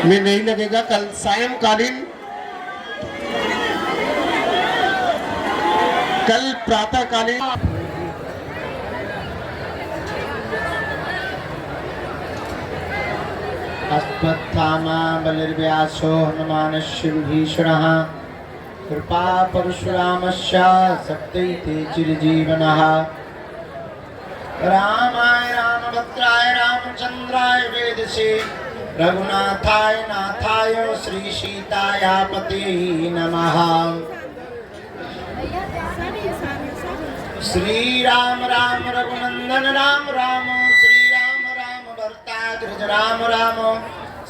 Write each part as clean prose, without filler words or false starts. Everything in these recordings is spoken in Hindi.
में नहीं लगेगा। कल सायंकालीन, कल प्रातःकालीन अश्वत्थामा बलिर्व्यासो हनुमानस्य विभीषणः कृपा परशुरामस्य सप्तैते चिरजीवनः। रामाय रामभद्राय रामचंद्राय वेदसे रघुनाथाय नाथाय श्री सीतायापते नमः। श्री राम राम रघुनंदन राम राम, श्री राम राम भरताग्रज राम राम,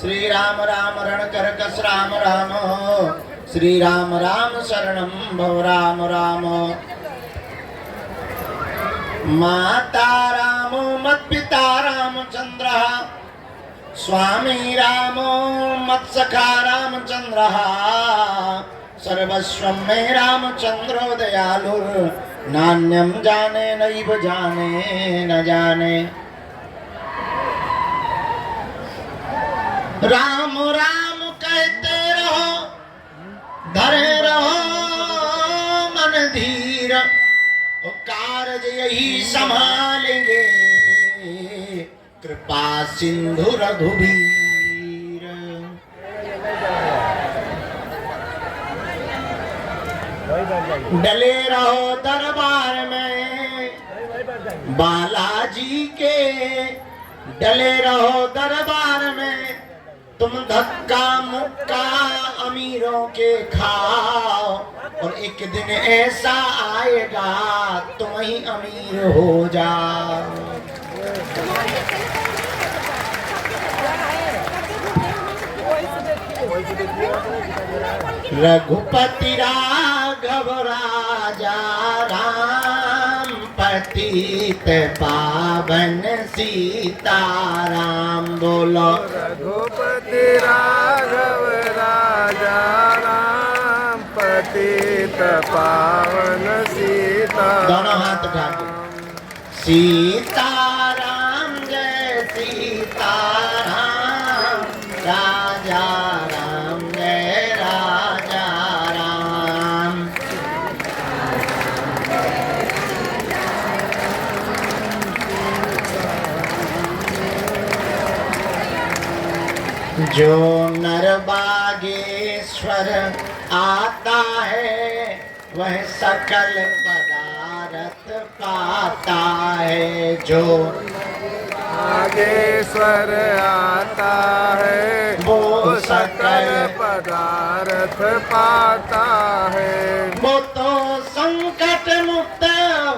श्री राम राम रणकरकस राम राम, श्री राम राम शरणं भव राम राम। माता रामो मत्पिता रामचंद्रः, स्वामी रामो मत्सखा रामचंद्रः, सर्वस्वं मे रामचंद्रो दयालुर्, नान्यं जाने नैव जाने न जाने। राम राम कहते रहो, धरे रहो मन धीर, कार्य यही संभालेंगे कृपा सिंधु रघुवीर। डले रहो दरबार में बालाजी के, डले रहो दरबार में, तुम धक्का मुक्का अमीरों के खाओ, और एक दिन ऐसा आएगा तुम ही अमीर हो जाओ। रघुपति राघव राजा राम, पतित पावन सीताराम। बोलो रघुपति राघव राजा राम, पतित पावन सीता। दोनों हाथ उठा के सीताराम जय सीताराम, राजा राम जय राजा राम। जो नर बागेश्वर आता है वह सकल पदार्थ पाता है। जो नागेश्वर आता है वो सकल पदार्थ पाता है। वो तो संकट मुक्त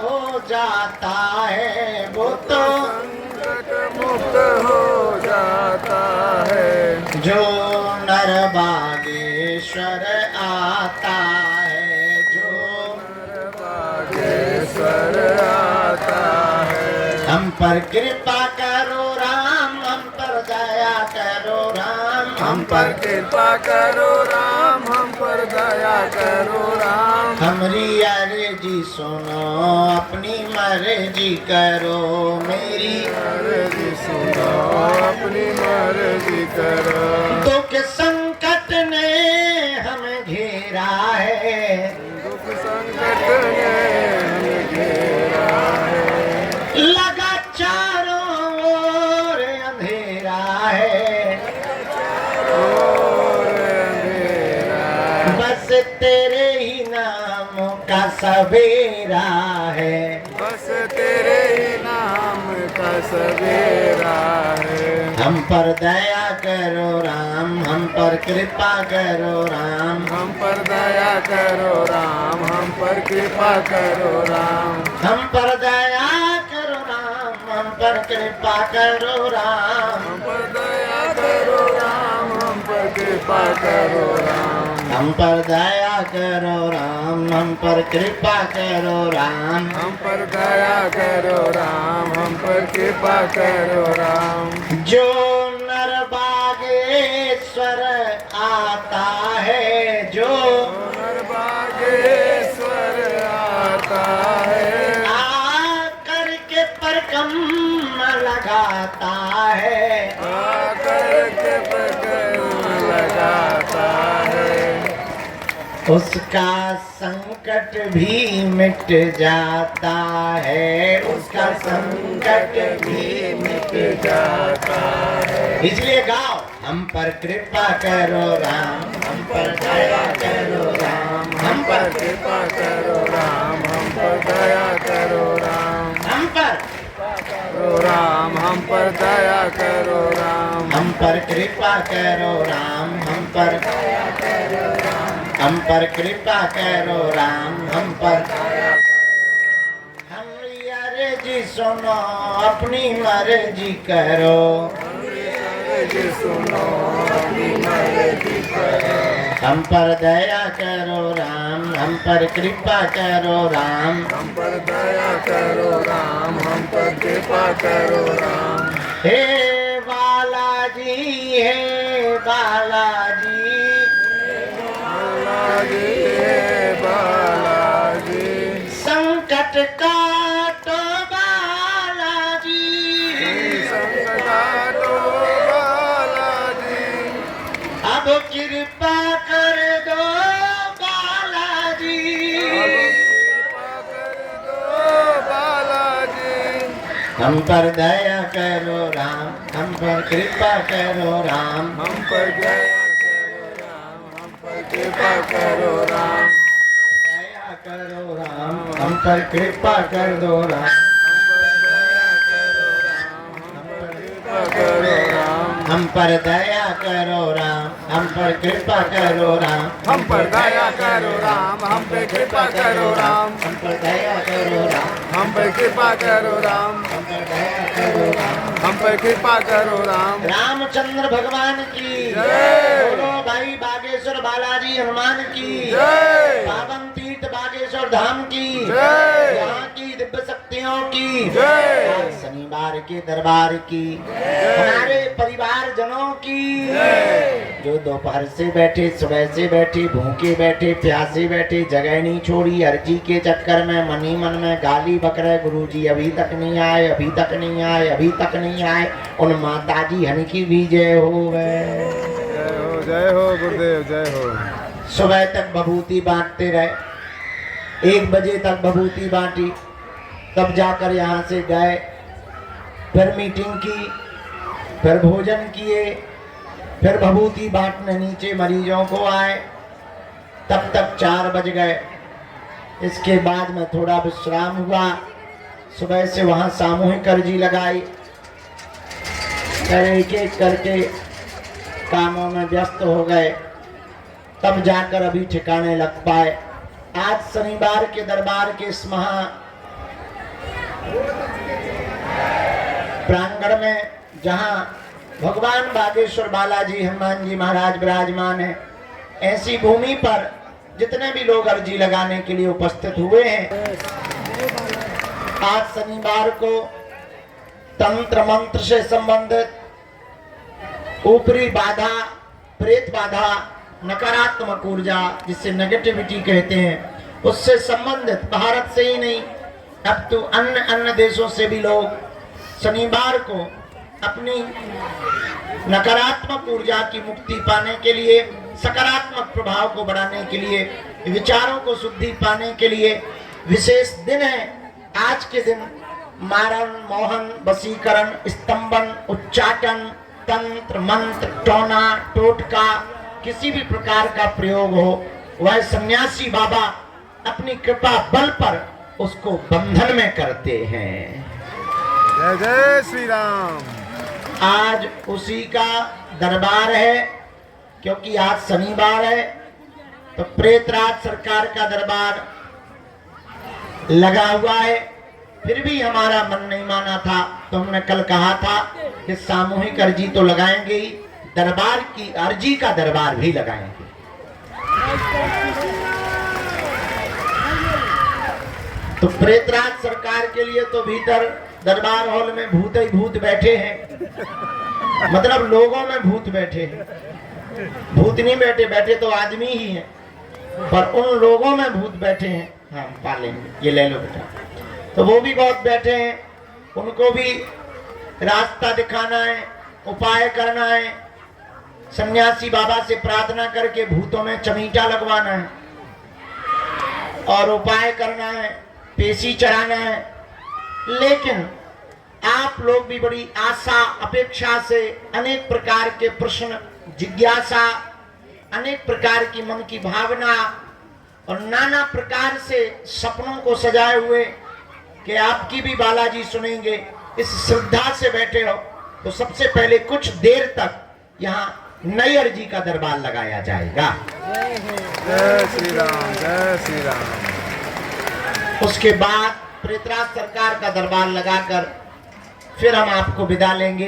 हो जाता है, वो तो संकट मुक्त हो जाता है। जो नर बागेश्वर आता है, जो बागेश्वर आता है। हम पर कृपा करो राम, हम पर दया करो राम, हम पर कृपा करो राम, हम पर दया करो राम। हमारी अर्जी सुनो, अपनी मर्जी करो, मेरी मर्जी सुनो, अपनी मर्जी करो। दुख संकट ने हमें घेरा है, दुख संकट ने हमें घेरा है। लगा चारों ओर अंधेरा है, और अंधेरा बस तेरे ही नाम का सवेरा है। बस तेरे ही नाम का सवेरा है। हम पर दया करो राम, हम पर कृपा करो राम, हम पर दया करो राम, हम पर कृपा करो राम। हम पर दया करो राम, हम पर कृपा करो राम। हम पर दया करो राम, हम पर कृपा करो राम। हम पर दया करो राम, हम पर कृपा करो राम। हम पर दया करो राम, हम पर कृपा करो राम। जो नर बागेश्वर आता है, जो नर बागेश्वर आता है। आकर के परकम लगा लगाता है, आकर के पकड़ लगाता है, उसका संकट भी मिट जाता है, उसका संकट भी मिट जाता है। इसलिए गाओ, हम पर कृपा करो राम, हम पर दया करो राम, हम पर कृपा करो राम, हम पर दया करो राम, हम पर करो राम, हम पर दया करो राम, हम पर कृपा करो राम, हम पर कृपा करो राम, हम पर हमारी अर्जी सुनो, अपनी मर्जी करो, जी सुनो अपनी मर्जी करो, हम पर दया करो राम, हम पर कृपा करो राम, हम पर दया करो राम, हम पर कृपा करो राम। हे बालाजी, हे बालाजी, बालाजी हे बालाजी, संकट काटो बालाजी, संकट काटो बालाजी, अब कृपा कर दो बालाजी, कृपा कर दो बालाजी, हम पर दया करो राम, हम पर कृपा करो राम, हम पर दया करो राम, हम पर कृपा करो राम, दया करो राम, हम पर कृपा कर दो राम, हम पर दया करो राम, हम पर दया करो राम, हम पर कृपा करो राम, हम पर दया करो राम, हम पर कृपा करो राम, हम पर दया करो राम, हम पर दया करो राम, हम पर दया करो राम, हम पर कृपा करो राम। रामचंद्र भगवान की जय। बोलो भाई बागेश्वर बालाजी हनुमान की जय। पावन तीर्थ बागेश्वर धाम की जय। यहाँ की दिव्य शक्तियों की जय। आज शनिवार के दरबार की हमारे परिवार जनों की जो दोपहर से बैठे, सुबह से बैठे, भूखे बैठे, प्यासे बैठे, जगह नहीं छोड़ी, अर्जी के चक्कर में मनी मन में गाली बक रहे, गुरुजी अभी तक नहीं आए, अभी तक नहीं आए, अभी तक नहीं आए, उन माताजी हन की भी जय हो जय हो गुरुदेव, जय हो। सुबह तक भभूति बांटते रहे, 1 बजे तक भभूति बांटी, तब जाकर यहाँ से गए, फिर मीटिंग की, फिर भोजन किए, फिर भभूति बांटने नीचे मरीजों को आए, तब तक 4 बज गए। इसके बाद में थोड़ा विश्राम हुआ, सुबह से वहाँ सामूहिक अर्जी लगाई, फिर एक एक करके कामों में व्यस्त हो गए, तब जाकर अभी ठिकाने लग पाए। आज शनिवार के दरबार के इस महा प्रांगण में जहां भगवान बागेश्वर बालाजी हनुमान जी महाराज विराजमान है, ऐसी भूमि पर जितने भी लोग अर्जी लगाने के लिए उपस्थित हुए हैं, आज शनिवार को तंत्र मंत्र से संबंधित ऊपरी बाधा, प्रेत बाधा, नकारात्मक ऊर्जा जिसे नेगेटिविटी कहते हैं, उससे संबंधित भारत से ही नहीं अब तो अन्य देशों से भी लोग शनिवार को अपनी नकारात्मक ऊर्जा की मुक्ति पाने के लिए, सकारात्मक प्रभाव को बढ़ाने के लिए, विचारों को शुद्धि पाने के लिए विशेष दिन है। आज के दिन मारण, मोहन, वशीकरण, स्तंभन, उच्चाटन, तंत्र मंत्र, टोना टोटका, किसी भी प्रकार का प्रयोग हो, वह सन्यासी बाबा अपनी कृपा बल पर उसको बंधन में करते हैं। जय जय श्री राम। आज उसी का दरबार है, क्योंकि आज शनिवार है, तो प्रेतराज सरकार का दरबार लगा हुआ है। फिर भी हमारा मन नहीं माना था, तो हमने कल कहा था कि सामूहिक अर्जी तो लगाएंगे ही, दरबार की अर्जी का दरबार भी लगाएंगे। तो प्रेतराज सरकार के लिए तो भीतर दरबार हॉल में भूत ही भूत बैठे हैं, मतलब लोगों में भूत बैठे हैं, भूत नहीं बैठे, बैठे तो आदमी ही हैं, पर उन लोगों में भूत बैठे हैं। हाँ पालेंगे, ये ले लो बेटा। तो वो भी बहुत बैठे हैं, उनको भी रास्ता दिखाना है, उपाय करना है, सन्यासी बाबा से प्रार्थना करके भूतों में चमीटा लगवाना है और उपाय करना है, पेशी चढ़ाना है। लेकिन आप लोग भी बड़ी आशा अपेक्षा से अनेक प्रकार के प्रश्न, जिज्ञासा, अनेक प्रकार की मन की भावना और नाना प्रकार से सपनों को सजाए हुए कि आपकी भी बालाजी सुनेंगे, इस श्रद्धा से बैठे हो। तो सबसे पहले कुछ देर तक यहाँ नैयर जी का दरबार लगाया जाएगा। जय श्री राम, जय श्री राम। उसके बाद प्रेतराज सरकार का दरबार लगाकर फिर हम आपको विदा लेंगे।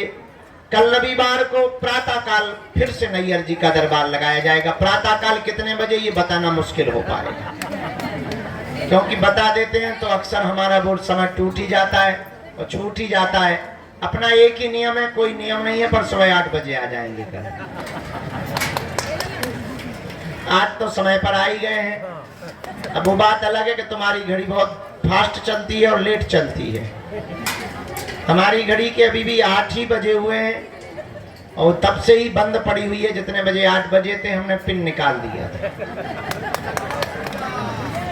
कल रविवार को प्रातः काल फिर से नैयर जी का दरबार लगाया जाएगा। प्रातः काल कितने बजे ये बताना मुश्किल हो पाएगा, क्योंकि बता देते हैं तो अक्सर हमारा वो समय टूट ही जाता है और छूट ही जाता है। अपना एक ही नियम है, कोई नियम नहीं है, पर सुबह 8 बजे आ जाएंगे कल। आज तो समय पर आ ही गए हैं। अब वो बात अलग है कि तुम्हारी घड़ी बहुत फास्ट चलती है और लेट चलती है। हमारी घड़ी के अभी भी 8 ही बजे हुए हैं और तब से ही बंद पड़ी हुई है। जितने बजे 8 बजे थे हमने पिन निकाल दिया था।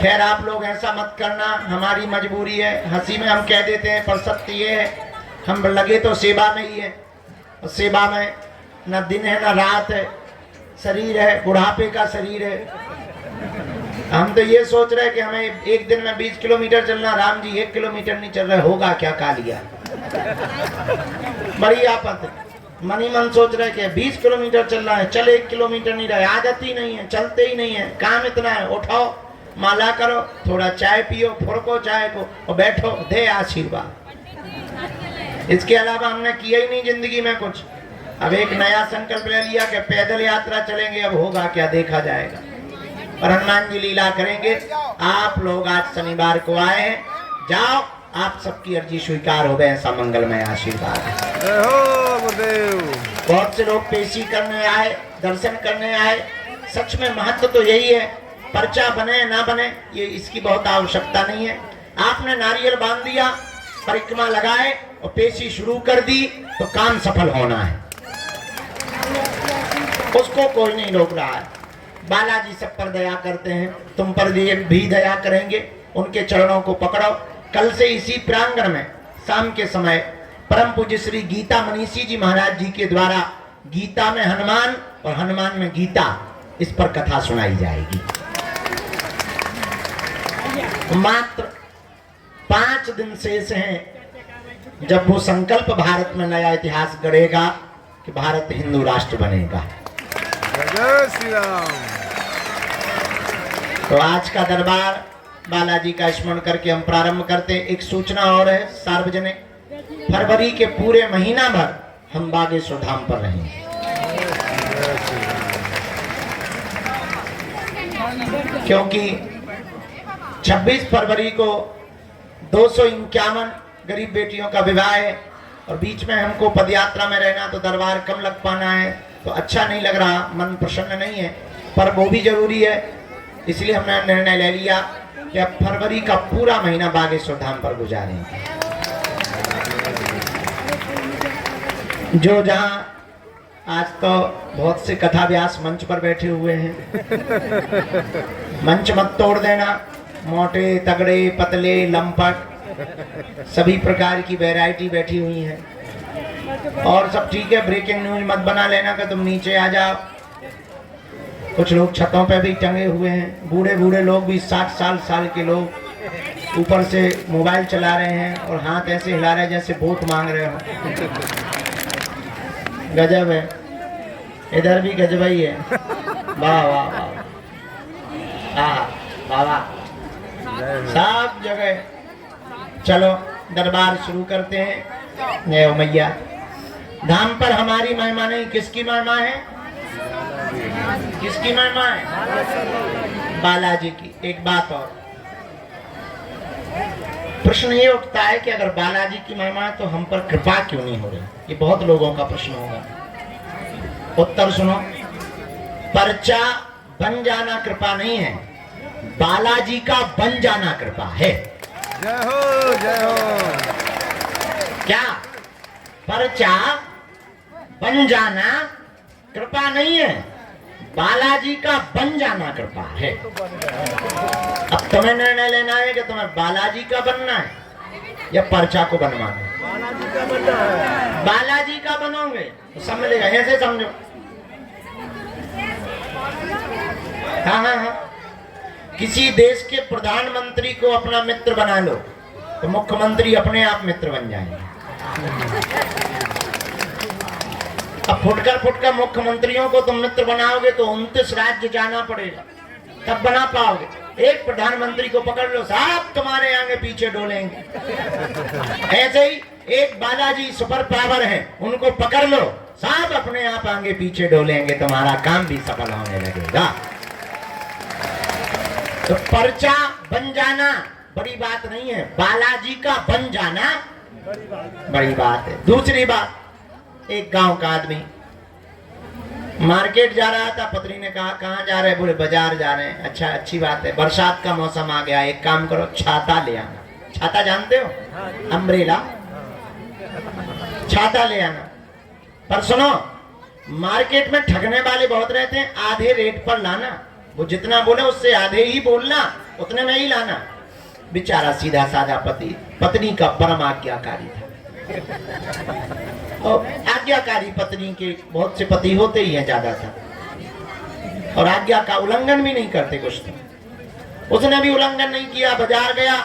खैर आप लोग ऐसा मत करना, हमारी मजबूरी है। हंसी में हम कह देते हैं, पर सत्य ये है हम लगे तो सेवा में ही है, और सेवा में न दिन है न रात है, शरीर है, बुढ़ापे का शरीर है। हम तो ये सोच रहे हैं कि हमें एक दिन में 20 किलोमीटर चलना, राम जी 1 किलोमीटर नहीं चल रहे, होगा क्या कालिया। बड़ी आपत है। मन ही मन सोच रहे कि 20 किलोमीटर चल रहा है, चल 1 किलोमीटर नहीं रहे, आदत ही नहीं है, चलते ही नहीं है, काम इतना है। उठाओ, माला करो, थोड़ा चाय पियो, फुरको चाय को और बैठो, दे आशीर्वाद। इसके अलावा हमने किया ही नहीं जिंदगी में कुछ। अब एक नया संकल्प ले लिया कि पैदल यात्रा चलेंगे, अब होगा क्या देखा जाएगा। पर हनुमान जी लीला करेंगे। आप लोग आज शनिवार को आए हैं, जाओ, आप सबकी अर्जी स्वीकार हो गए, ऐसा मंगलमय आशीर्वाद है। जय हो गुरुदेव। बहुत से लोग पेशी करने आए, दर्शन करने आए। सच में महत्व तो यही है, पर्चा बने ना बने ये इसकी बहुत आवश्यकता नहीं है। आपने नारियल बांध दिया, परिक्रमा लगाए और पेशी शुरू कर दी तो काम सफल होना है, उसको कोई नहीं रोक रहा है। बालाजी सब पर दया करते हैं, तुम पर भी दया करेंगे। उनके चरणों को पकड़ो। कल से इसी प्रांगण में शाम के समय परम पूज्य श्री गीता मनीषी जी महाराज जी के द्वारा गीता में हनुमान और हनुमान में गीता, इस पर कथा सुनाई जाएगी। मात्र 5 दिन शेष हैं जब वो संकल्प भारत में नया इतिहास गढ़ेगा कि भारत हिंदू राष्ट्र बनेगा। जय श्री राम। तो आज का दरबार बालाजी का स्मरण करके हम प्रारंभ करते हैं। एक सूचना और है सार्वजनिक, फरवरी के पूरे महीना भर हम बागेश्वर धाम पर रहेंगे। क्योंकि 26 फरवरी को 251 गरीब बेटियों का विवाह है और बीच में हमको पदयात्रा में रहना, तो दरबार कम लग पाना है, तो अच्छा नहीं लग रहा, मन प्रसन्न नहीं है। पर वो भी जरूरी है, इसलिए हमने निर्णय ले लिया कि अब फरवरी का पूरा महीना बागेश्वर धाम पर गुजारेंगे। जो जहां आज तो बहुत से कथा व्यास मंच पर बैठे हुए हैं, मंच मत तोड़ देना। मोटे, तगड़े, पतले, लंपट सभी प्रकार की वैरायटी बैठी हुई है। और सब ठीक है, ब्रेकिंग न्यूज मत बना लेना कि तुम नीचे आ जाओ। कुछ लोग छतों पे भी टंगे हुए हैं, बूढ़े बूढ़े लोग भी, 60 साल के लोग ऊपर से मोबाइल चला रहे हैं और हाथ ऐसे हिला रहे हैं जैसे वोट मांग रहे हो। गजब है, इधर भी गजब ही है। वाह वाह वाह, वाह वाह, सब जगह। चलो दरबार शुरू करते हैं। जय हो मैया। धाम पर हमारी महिमा नहीं, किसकी महिमा है? किसकी महिमा है? बालाजी की। एक बात और, प्रश्न ये उठता है कि अगर बालाजी की महिमा है तो हम पर कृपा क्यों नहीं हो रही? ये बहुत लोगों का प्रश्न होगा। उत्तर सुनो, पर्चा बन जाना कृपा नहीं है, बालाजी का बन जाना कृपा है। जय हो, जय हो। क्या पर्चा बन जाना कृपा नहीं है, बालाजी का बन जाना कृपा है। अब तुम्हें निर्णय लेना है कि तुम्हें बालाजी का बनना है या पर्चा को बनवाना है। बालाजी का बनोगे तो सब मिलेगा, ऐसे समझो। हाँ हाँ हाँ, किसी देश के प्रधानमंत्री को अपना मित्र बना लो तो मुख्यमंत्री अपने आप मित्र बन जाएंगे। अब फुटकर मुख्यमंत्रियों को तुम मित्र बनाओगे तो 29 राज्य जाना पड़ेगा, तब बना पाओगे। एक प्रधानमंत्री को पकड़ लो, साहब तुम्हारे आगे पीछे डोलेंगे। ऐसे ही एक बालाजी सुपर पावर है, उनको पकड़ लो, साहब अपने आप आगे पीछे डोलेंगे, तुम्हारा काम भी सफल होने लगेगा। तो पर्चा बन जाना बड़ी बात नहीं है, बालाजी का बन जाना बड़ी बात है। दूसरी बात, एक गांव का आदमी मार्केट जा रहा था, पत्नी ने कहा कहाँ जा रहे हैं? बोले बाजार जा रहे हैं। अच्छा, अच्छी बात है, बरसात का मौसम आ गया, एक काम करो छाता ले आना। छाता जानते हो? अम्ब्रेला, छाता ले आना। पर सुनो, मार्केट में ठगने वाले बहुत रहते हैं, आधे रेट पर लाना, वो जितना बोले उससे आधे ही बोलना, उतने में ही लाना। बेचारा सीधा साधा पति, पत्नी का परम आज्ञाकारी था। और आज्ञाकारी पत्नी के बहुत से पति होते ही हैं ज्यादातर, और आज्ञा का उल्लंघन भी नहीं करते कुछ तो। उसने भी उल्लंघन नहीं किया, बाजार गया,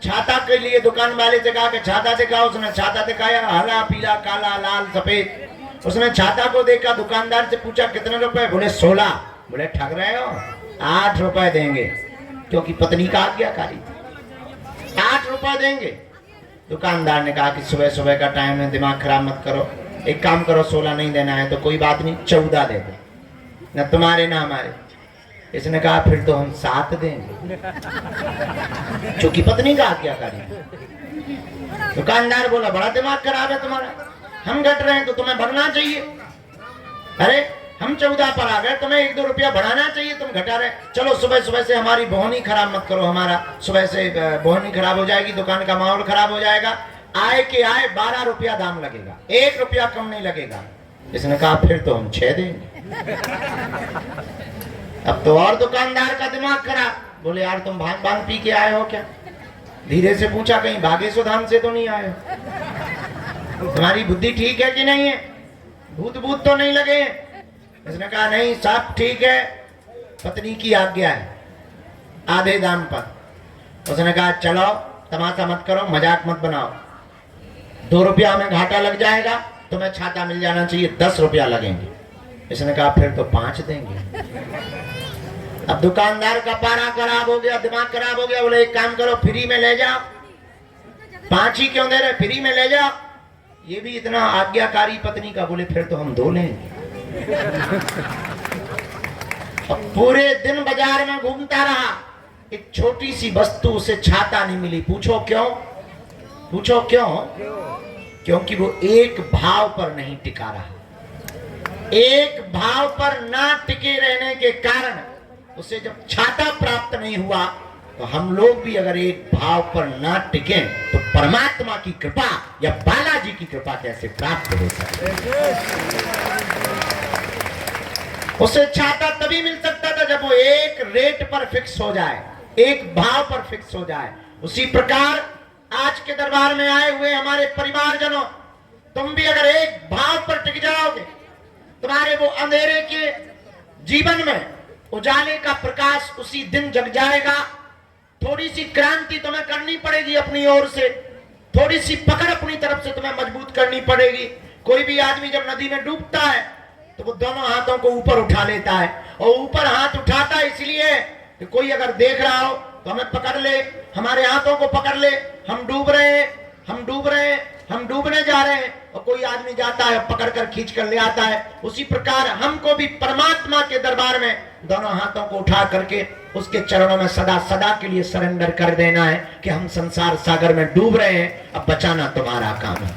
छाता के लिए दुकान वाले से कहा कि छाता दिखाओ। उसने छाता दिखाया, हरा पीला काला लाल सफेद। उसने छाता को देखा, दुकानदार से पूछा कितने रुपए? बोले 16। बोले ठग रहे हो, 8 रुपए देंगे, क्योंकि पत्नी का आज्ञाकारी था। 8 रुपए देंगे। दुकानदार ने कहा कि सुबह सुबह का टाइम है, दिमाग खराब मत करो, एक काम करो, 16 नहीं देना है तो कोई बात नहीं, 14 दे दो, न तुम्हारे ना हमारे। इसने कहा फिर तो हम 7 देंगे, क्योंकि पत्नी का आज्ञाकारी। दुकानदार बोला बड़ा दिमाग खराब है तुम्हारा, हम घट रहे हैं तो तुम्हें बढ़ना चाहिए। अरे हम 14 पर आ गए, तुम्हें 1-2 रुपया बढ़ाना चाहिए, तुम घटा रहे। चलो सुबह सुबह से हमारी बोहनी खराब मत करो, हमारा सुबह से बोहनी खराब हो जाएगी, दुकान का माहौल खराब हो जाएगा। आए के आए 12 रुपया दाम लगेगा, 1 रुपया कम नहीं लगेगा। इसने कहा फिर तो हम 6 देंगे। अब तो और दुकानदार का दिमाग खराब, बोले यार तुम भांग पी के आए हो क्या? धीरे से पूछा कहीं बागेश्वर धाम से तो नहीं आए हो? तुम्हारी बुद्धि ठीक है कि नहीं है? भूत तो नहीं लगे? इसने कहा नहीं सब ठीक है, पत्नी की आज्ञा है, आधे दाम पर। उसने कहा चलो तमाशा मत करो, मजाक मत बनाओ, 2 रुपया हमें घाटा लग जाएगा, तुम्हें छाता मिल जाना चाहिए, 10 रुपया लगेंगे। इसने कहा फिर तो 5 देंगे। अब दुकानदार का पारा खराब हो गया, दिमाग खराब हो गया, बोले एक काम करो फ्री में ले जाओ। 5 ही क्यों दे रहे, फ्री में ले जाओ। ये भी इतना आज्ञाकारी पत्नी का, बोले फिर तो हम 2 लेंगे। अब पूरे दिन बाजार में घूमता रहा, एक छोटी सी वस्तु उसे छाता नहीं मिली। पूछो क्यों? पूछो क्यों? क्योंकि वो एक भाव पर नहीं टिका रहा। एक भाव पर ना टिके रहने के कारण उसे जब छाता प्राप्त नहीं हुआ, तो हम लोग भी अगर एक भाव पर ना टिके तो परमात्मा की कृपा या बालाजी की कृपा कैसे प्राप्त हो सकती? उसे छाता तभी मिल सकता था जब वो एक रेट पर फिक्स हो जाए, एक भाव पर फिक्स हो जाए। उसी प्रकार आज के दरबार में आए हुए हमारे परिवारजनों, तुम भी अगर एक भाव पर टिक जाओगे, तुम्हारे वो अंधेरे के जीवन में उजाले का प्रकाश उसी दिन जग जाएगा। थोड़ी सी क्रांति तुम्हें करनी पड़ेगी अपनी ओर से, थोड़ी सी पकड़ अपनी तरफ से तुम्हें मजबूत करनी पड़ेगी। कोई भी आदमी जब नदी में डूबता है तो वो दोनों हाथों को ऊपर उठा लेता है, और ऊपर हाथ उठाता है इसलिए कि कोई अगर देख रहा हो तो हमें पकड़ ले, हमारे हाथों को पकड़ ले, हम डूब रहे हैं, हम डूब रहे हैं, हम डूबने जा रहे हैं, और कोई आदमी जाता है पकड़ कर खींच कर ले आता है। उसी प्रकार हमको भी परमात्मा के दरबार में दोनों हाथों को उठा करके उसके चरणों में सदा सदा के लिए सरेंडर कर देना है कि हम संसार सागर में डूब रहे हैं, अब बचाना तुम्हारा काम है,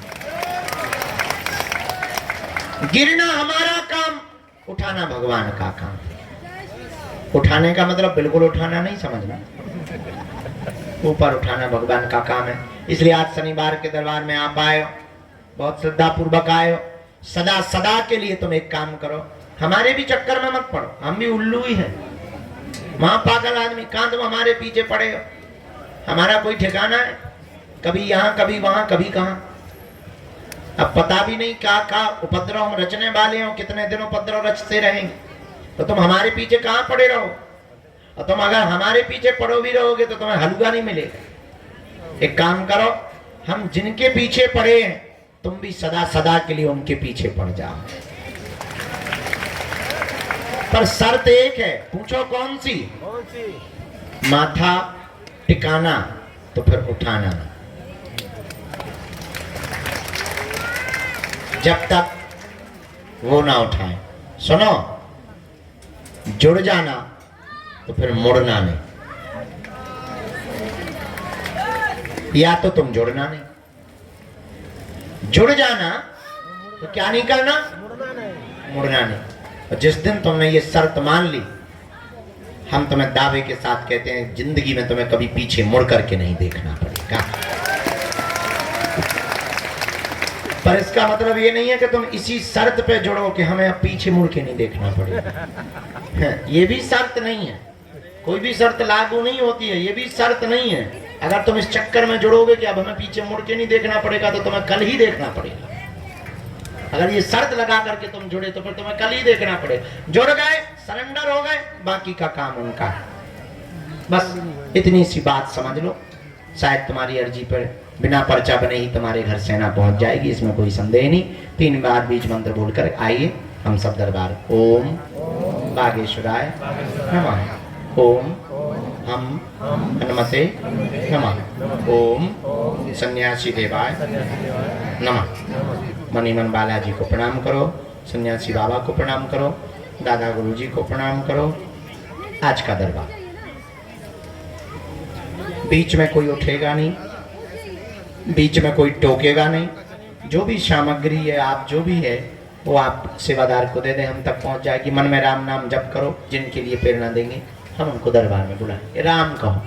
गिरना हमारा काम, उठाना भगवान का काम। उठाने का मतलब बिल्कुल उठाना नहीं समझना, ऊपर उठाना भगवान का काम है। इसलिए आज शनिवार के दरबार में आप आए हो, बहुत श्रद्धा पूर्वक आए हो। सदा सदा के लिए तुम एक काम करो, हमारे भी चक्कर में मत पड़ो, हम भी उल्लू ही हैं, वहां पागल आदमी, कहां तुम हमारे पीछे पड़े हो? हमारा कोई ठिकाना है? कभी यहाँ कभी वहां कभी कहां। अब पता भी नहीं क्या उपद्रव हम रचने वाले हो, कितने दिन उपद्रव रचते रहेंगे। तो तुम हमारे पीछे कहां पड़े रहो, और तुम अगर हमारे पीछे पड़ो भी रहोगे तो तुम्हें हलवा नहीं मिलेगा। एक काम करो, हम जिनके पीछे पड़े हैं तुम भी सदा सदा के लिए उनके पीछे पड़ जाओ। पर शर्त एक है, पूछो कौन सी? माथा टिकाना तो फिर उठाना नहीं। जब तक वो ना उठाए। सुनो, जुड़ जाना तो फिर मुड़ना नहीं, या तो तुम जुड़ना नहीं, जुड़ जाना तो क्या नहीं करना? मुड़ना नहीं। और जिस दिन तुमने ये शर्त मान ली, हम तुम्हें दावे के साथ कहते हैं जिंदगी में तुम्हें कभी पीछे मुड़ करके नहीं देखना पड़ेगा। पर इसका मतलब ये नहीं है कि तुम इसी शर्त पे जुड़ो कि हमें अब पीछे मुड़ के नहीं देखना पड़ेगा। ये भी शर्त नहीं है, कोई भी शर्त लागू नहीं होती है, ये भी शर्त नहीं है। अगर तुम इस चक्कर में जुड़ोगे कि अब हमें पीछे मुड़ के नहीं देखना पड़ेगा, तो तुम्हें कल ही देखना पड़ेगा। अगर ये शर्त लगा करके तुम जुड़े तो फिर तुम्हें कल ही देखना पड़ेगा। जुड़ गए, सरेंडर हो गए, बाकी का काम उनका है। बस इतनी सी बात समझ लो, शायद तुम्हारी अर्जी पर बिना पर्चा बने ही तुम्हारे घर सेना पहुंच जाएगी, इसमें कोई संदेह नहीं। 3 बार बीज मंत्र बोलकर आइए हम सब दरबार। ओम बागेश्वराय नमः, ओम हम हनुमते नमः, ओम सन्यासी देवाय नमः। मणिमन बालाजी को प्रणाम करो, सन्यासी बाबा को प्रणाम करो, दादा गुरुजी को प्रणाम करो। आज का दरबार बीच में कोई उठेगा नहीं, बीच में कोई टोकेगा नहीं। जो भी सामग्री है, आप जो भी है वो आप सेवादार को दे दें, हम तक पहुंच जाएगी। मन में राम नाम जप करो, जिनके लिए प्रेरणा देंगे हम उनको दरबार में बुलाएंगे। राम कहो।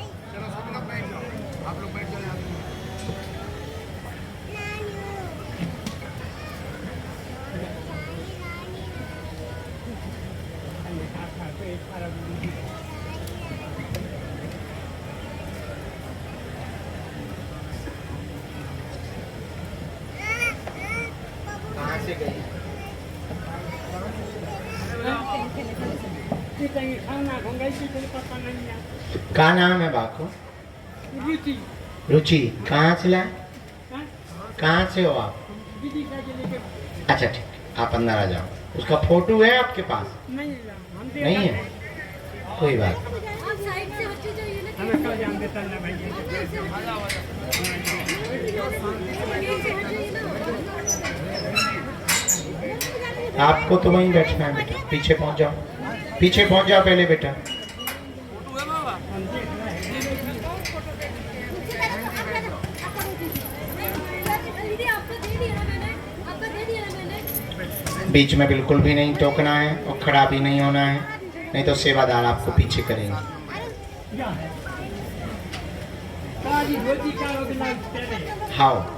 कहाँ से गई? क्या नाम है बाको? रुचि। कहाँ से लाए? कहाँ से हो आप? अच्छा ठीक, आप अंदर आ जाओ। उसका फोटो है आपके पास? नहीं है, कोई बात। आपको तो वहीं बैठना है बेटा, पीछे पहुंच जाओ, पीछे पहुंच जाओ पहले बेटा। बीच में बिल्कुल भी नहीं टोकना है और खड़ा भी नहीं होना है, नहीं तो सेवादार आपको पीछे करेंगे। हाँ,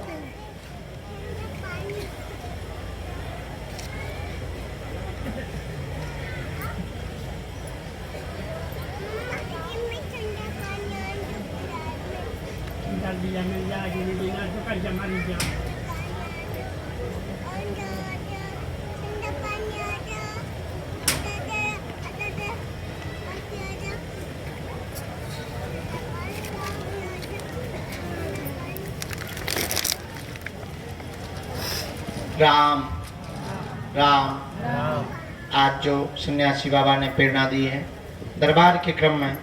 राम राम राम। आज जो सन्यासी बाबा ने प्रेरणा दी है दरबार के क्रम में,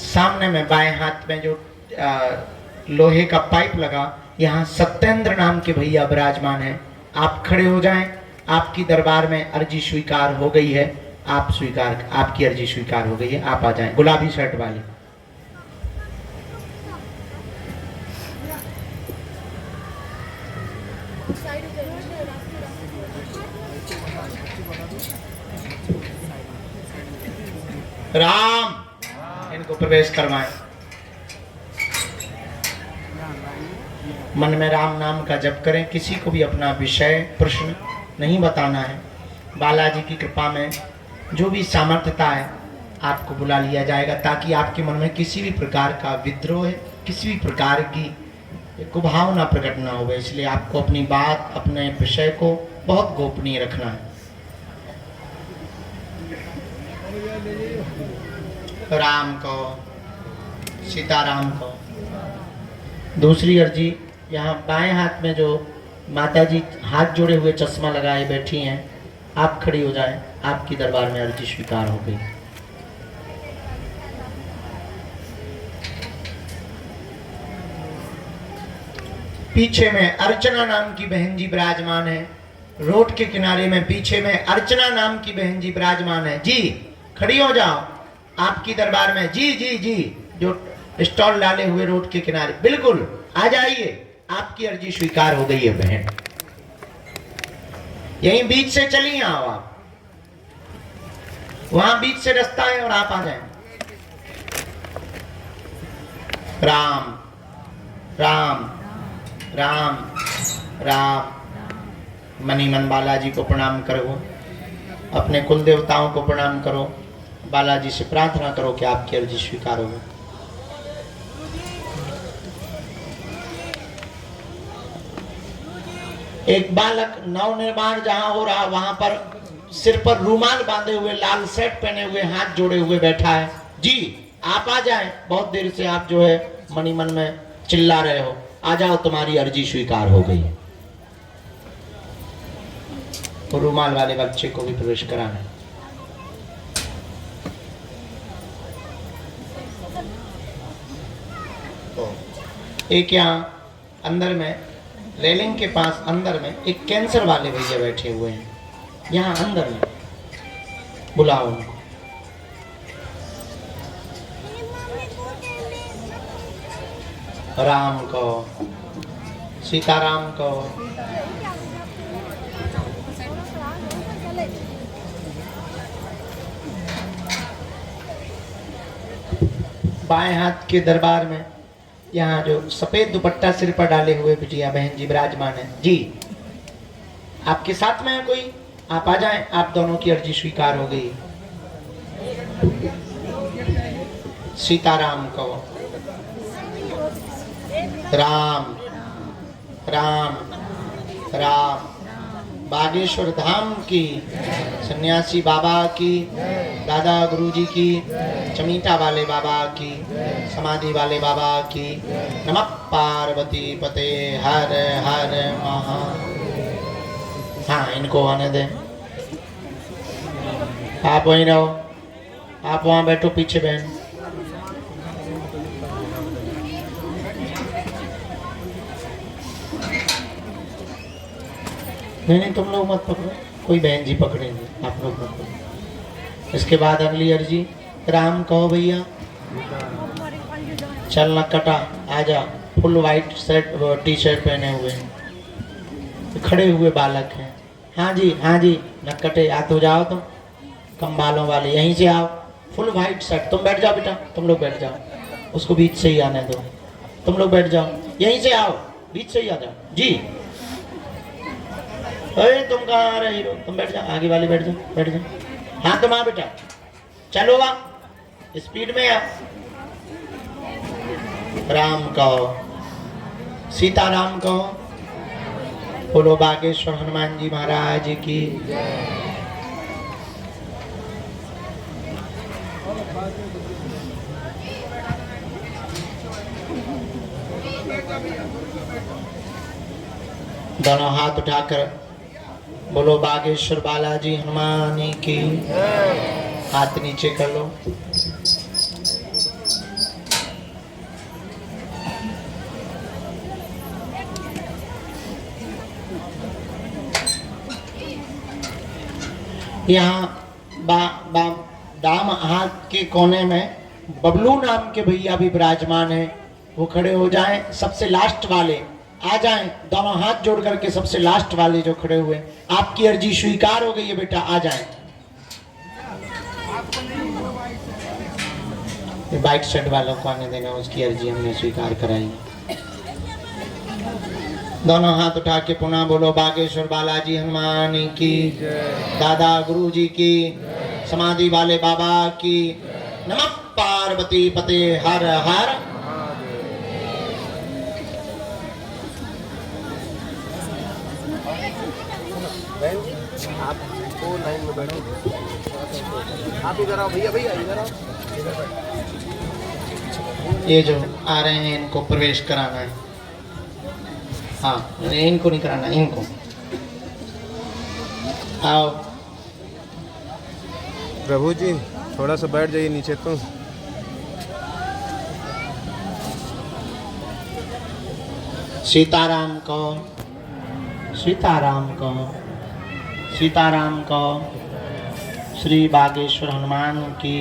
सामने में बाएं हाथ में जो लोहे का पाइप लगा, यहाँ सत्येंद्र नाम के भैया विराजमान हैं। आप खड़े हो जाएं, आपकी दरबार में अर्जी स्वीकार हो गई है। आप स्वीकार, आपकी अर्जी स्वीकार हो गई है, आप आ जाएं। गुलाबी शर्ट वाली। राम, इनको प्रवेश करवाएं। मन में राम नाम का जप करें। किसी को भी अपना विषय प्रश्न नहीं बताना है। बालाजी की कृपा में जो भी सामर्थ्यता है आपको बुला लिया जाएगा, ताकि आपके मन में किसी भी प्रकार का विद्रोह है, किसी भी प्रकार की कुभावना प्रकट ना हो। इसलिए आपको अपनी बात, अपने विषय को बहुत गोपनीय रखना है। राम को, सीताराम को। दूसरी अर्जी, यहाँ बाएं हाथ में जो माता जी हाथ जोड़े हुए चश्मा लगाए बैठी हैं, आप खड़ी हो जाएं। आपकी दरबार में अर्जी स्वीकार हो गई। पीछे में अर्चना नाम की बहन जी विराजमान है। रोड के किनारे में पीछे में अर्चना नाम की बहन जी विराजमान है। जी खड़ी हो जाओ आपकी दरबार में। जी जी जी, जो स्टॉल डाले हुए रोड के किनारे, बिल्कुल आ जाइए। आपकी अर्जी स्वीकार हो गई है बहन। यहीं बीच से चलिए, आओ आप, वहां बीच से रास्ता है और आप आ जाए। राम राम राम राम। मनी मन बालाजी को प्रणाम करो, अपने कुल देवताओं को प्रणाम करो, बालाजी से प्रार्थना करो कि आपकी अर्जी स्वीकार हो। एक बालक नवनिर्माण जहां हो रहा, वहां पर सिर पर रूमाल बांधे हुए, लाल शर्ट पहने हुए, हाथ जोड़े हुए बैठा है। जी आप आ जाएं। बहुत देर से आप जो है मनी मन में चिल्ला रहे हो, आ जाओ, तुम्हारी अर्जी स्वीकार हो गई है। तो रूमाल वाले बच्चे को भी प्रवेश कराना है। तो एक यहाँ अंदर में रेलिंग के पास अंदर में एक कैंसर वाले भैया बैठे हुए हैं, यहाँ अंदर में, बुलाओ उनको। राम को, सीताराम को। बाएं हाथ के दरबार में यहाँ जो सफेद दुपट्टा सिर पर डाले हुए बिटिया बहन जी विराजमान है। जी आपके साथ में है कोई, आप आ जाएं। आप दोनों की अर्जी स्वीकार हो गई। सीताराम को। राम राम राम। बागेश्वर धाम की, सन्यासी बाबा की, दादा गुरुजी की, चमीटा वाले बाबा की, समाधि वाले बाबा की। नमः पार्वती पते हर हर महा। हाँ इनको आने दें। आप वहीं रहो, आप वहाँ बैठो पीछे बहन। नहीं तुम लोग मत पकड़ो, कोई बहन जी पकड़ेंगे, आप लोग मत पकड़ो। इसके बाद अगली अर्जी, राम कहो भैया। चल नक्कटा आजा। Full white shirt T shirt पहने हुए हैं, खड़े हुए बालक हैं। हाँ जी नक्कटे, याद हो जाओ तुम, कम बालों वाले, यहीं से आओ। Full white shirt. तुम बैठ जाओ बेटा, तुम लोग बैठ जाओ, उसको बीच से ही आने दो। तुम लोग बैठ जाओ, यहीं से आओ, बीच से ही आ जाओ। जी अरे तुम कहाँ आ रही हो, तुम बैठ जाओ, आगे वाले बैठ जाओ, बैठ जाओ। हाँ तुम आ बेटा, चलो वाह, स्पीड में आ। राम कहो, सीताराम कहो। बोलो बागेश्वर हनुमान जी महाराज की। दोनों हाथ उठाकर बोलो बागेश्वर बालाजी हनुमान की। हाथ नीचे कर लो। यहाँ दाम हाथ के कोने में बबलू नाम के भैया भी विराजमान है, वो खड़े हो जाएं। सबसे लास्ट वाले आ जाएं, दोनों हाथ जोड़ करके सबसे लास्ट वाले जो खड़े हुए। आपकी अर्जी स्वीकार हो गई है बेटा, आ जाएं। बाइक शर्ट वालों को आने देना, उसकी अर्जी हमने स्वीकार कराई। दोनों हाथ उठा के पुनः बोलो बागेश्वर बालाजी हनुमान की, दादा गुरु जी की, समाधि वाले बाबा की। नमः पार्वती पते हर हर। आपको लाइन में बैठो, आप इधर आओ भैया, भैया इधर आओ। ये जो आ रहे हैं इनको प्रवेश कराना है। हाँ, इनको नहीं कराना, इनको आओ। प्रभु जी थोड़ा सा बैठ जाइए नीचे तो। सीताराम को, सीताराम को, सीताराम को। श्री बागेश्वर हनुमान की।